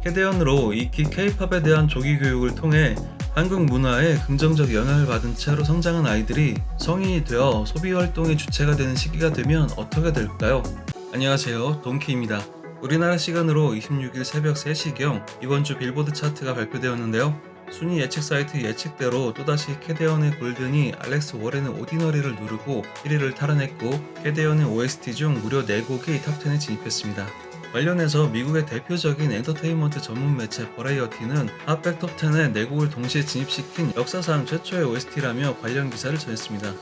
캐대언으로 익히 K-팝에 대한 조기 교육을 통해 한국 문화에 긍정적 영향을 받은 채로 성장한 아이들이 성인이 되어 소비 활동의 주체가 되는 시기가 되면 어떻게 될까요? 안녕하세요, 동키입니다. 우리나라 시간으로 26일 새벽 3시경 이번 주 빌보드 차트가 발표되었는데요. 순위 예측 사이트 예측대로 또다시 캐대언의 골든이 알렉스 워렌의 오디너리를 누르고 1위를 탈환했고, 캐대언의 OST 중 무려 4곡이 탑10에 진입했습니다. 관련해서 미국의 대표적인 엔터테인먼트 전문 매체 버라이어티는 핫백 톱10에 4곡을 동시에 진입시킨 역사상 최초의 OST라며 관련 기사를 전했습니다.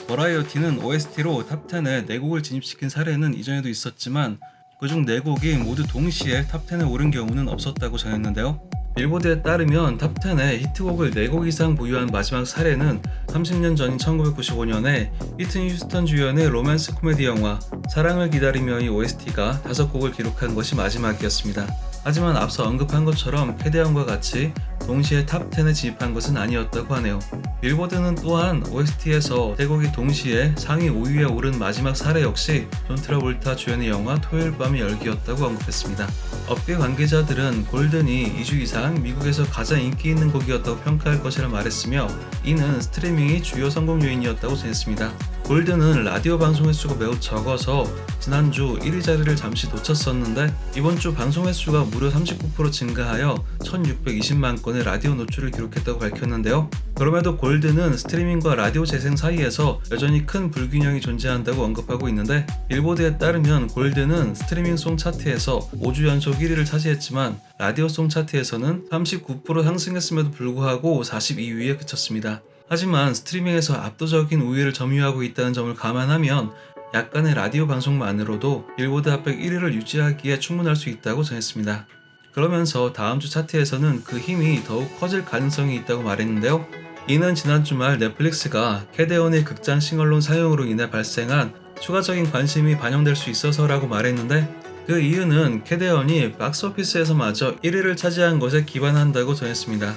버라이어티는 OST로 탑10에 4곡을 진입시킨 사례는 이전에도 있었지만 그중 4곡이 모두 동시에 탑10에 오른 경우는 없었다고 전했는데요. 빌보드에 따르면 탑10에 히트곡을 4곡 이상 보유한 마지막 사례는 30년 전인 1995년에 휘트니 휴스턴 주연의 로맨스 코미디 영화 사랑을 기다리며의 OST가 5곡을 기록한 것이 마지막이었습니다. 하지만 앞서 언급한 것처럼 캐대언과 같이 동시에 탑10에 진입한 것은 아니었다고 하네요. 빌보드는 또한 OST에서 3곡이 동시에 상위 5위에 오른 마지막 사례 역시 존 트라볼타 주연의 영화 토요일 밤의 열기였다고 언급했습니다. 업계 관계자들은 골든이 2주 이상 미국에서 가장 인기 있는 곡이었다고 평가할 것이라 말했으며, 이는 스트리밍이 주요 성공 요인이었다고 전했습니다. 골든은 라디오 방송 횟수가 매우 적어서 지난주 1위 자리를 잠시 놓쳤었는데, 이번 주 방송 횟수가 무려 39% 증가하여 1620만 건의 라디오 노출을 기록했다고 밝혔는데요. 그럼에도 골든은 스트리밍과 라디오 재생 사이에서 여전히 큰 불균형이 존재한다고 언급하고 있는데, 빌보드에 따르면 골든은 스트리밍송 차트에서 5주 연속 1위를 차지했지만 라디오송 차트에서는 39% 상승했음에도 불구하고 42위에 그쳤습니다. 하지만 스트리밍에서 압도적인 우위를 점유하고 있다는 점을 감안하면 약간의 라디오 방송만으로도 빌보드 핫백 1위를 유지하기에 충분할 수 있다고 전했습니다. 그러면서 다음 주 차트에서는 그 힘이 더욱 커질 가능성이 있다고 말했는데요. 이는 지난 주말 넷플릭스가 캐대언의 극장 싱얼론 사용으로 인해 발생한 추가적인 관심이 반영될 수 있어서라고 말했는데, 그 이유는 캐대언이 박스오피스에서마저 1위를 차지한 것에 기반한다고 전했습니다.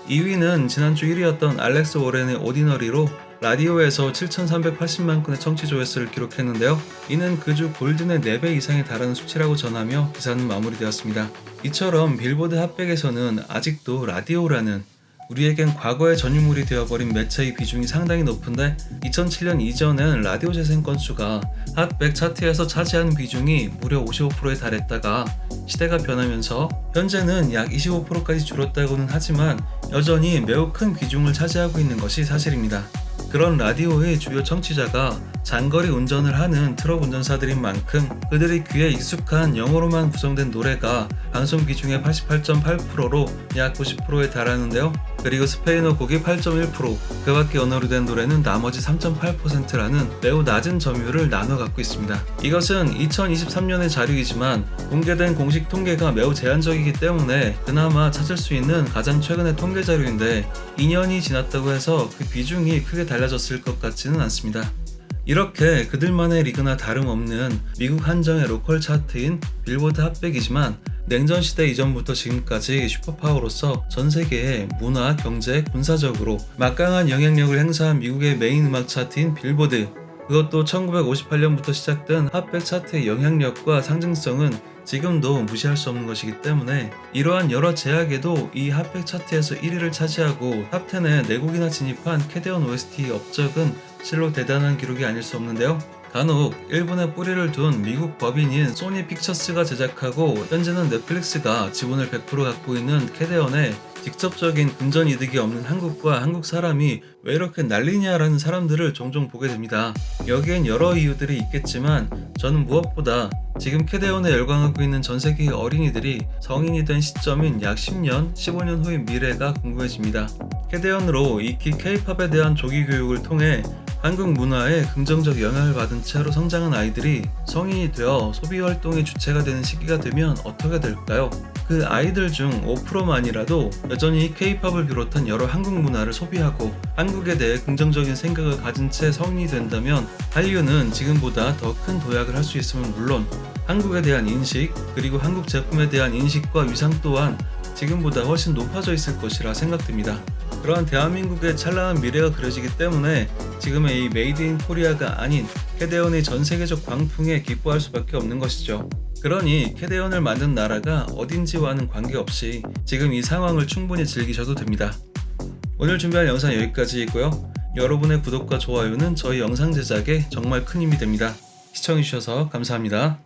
2위는 지난주 1위였던 알렉스 워렌의 오디너리로 라디오에서 7,380만 건의 청취 조회수를 기록했는데요. 이는 그 주 골든의 4배 이상에 달하는 수치라고 전하며 기사는 마무리되었습니다. 이처럼 빌보드 핫백에서는 아직도 라디오라는 우리에겐 과거의 전유물이 되어버린 매체의 비중이 상당히 높은데, 2007년 이전엔 라디오 재생 건수가 핫100 차트에서 차지하는 비중이 무려 55%에 달했다가 시대가 변하면서 현재는 약 25%까지 줄었다고는 하지만 여전히 매우 큰 비중을 차지하고 있는 것이 사실입니다. 그런 라디오의 주요 청취자가 장거리 운전을 하는 트럭 운전사들인 만큼 그들의 귀에 익숙한 영어로만 구성된 노래가 방송 비중의 88.8%로 약 90%에 달하는데요. 그리고 스페인어 곡이 8.1%, 그 밖의 언어로 된 노래는 나머지 3.8%라는 매우 낮은 점유율을 나눠 갖고 있습니다. 이것은 2023년의 자료이지만 공개된 공식 통계가 매우 제한적이기 때문에 그나마 찾을 수 있는 가장 최근의 통계 자료인데, 2년이 지났다고 해서 그 비중이 크게 달라졌을 것 같지는 않습니다. 이렇게 그들만의 리그나 다름없는 미국 한정의 로컬 차트인 빌보드 핫백이지만, 냉전 시대 이전부터 지금까지 슈퍼파워로서 전 세계의 문화, 경제, 군사적으로 막강한 영향력을 행사한 미국의 메인 음악 차트인 빌보드, 그것도 1958년부터 시작된 핫백 차트의 영향력과 상징성은 지금도 무시할 수 없는 것이기 때문에, 이러한 여러 제약에도 이 핫백 차트에서 1위를 차지하고 탑10에 4곡이나 진입한 캐대언 OST의 업적은 실로 대단한 기록이 아닐 수 없는데요. 간혹 일본에 뿌리를 둔 미국 법인인 소니 픽처스가 제작하고 현재는 넷플릭스가 지분을 100% 갖고 있는 캐대언에 직접적인 금전 이득이 없는 한국과 한국 사람이 왜 이렇게 난리냐라는 사람들을 종종 보게 됩니다. 여기엔 여러 이유들이 있겠지만 저는 무엇보다 지금 캐대언에 열광하고 있는 전 세계의 어린이들이 성인이 된 시점인 약 10년, 15년 후의 미래가 궁금해집니다. 캐대언으로 익히 K-팝에 대한 조기 교육을 통해 한국 문화에 긍정적 영향을 받은 채로 성장한 아이들이 성인이 되어 소비 활동의 주체가 되는 시기가 되면 어떻게 될까요? 그 아이들 중 5%만이라도 여전히 K-팝을 비롯한 여러 한국 문화를 소비하고 한국에 대해 긍정적인 생각을 가진 채 성인이 된다면 한류는 지금보다 더 큰 도약을 할 수 있음은 물론 한국에 대한 인식, 그리고 한국 제품에 대한 인식과 위상 또한 지금보다 훨씬 높아져 있을 것이라 생각됩니다. 그러한 대한민국의 찬란한 미래가 그려지기 때문에 지금의 이 메이드 인 코리아가 아닌 캐대언의 전 세계적 광풍에 기뻐할 수밖에 없는 것이죠. 그러니 캐대언을 만든 나라가 어딘지와는 관계없이 지금 이 상황을 충분히 즐기셔도 됩니다. 오늘 준비한 영상 여기까지이고요. 여러분의 구독과 좋아요는 저희 영상 제작에 정말 큰 힘이 됩니다. 시청해주셔서 감사합니다.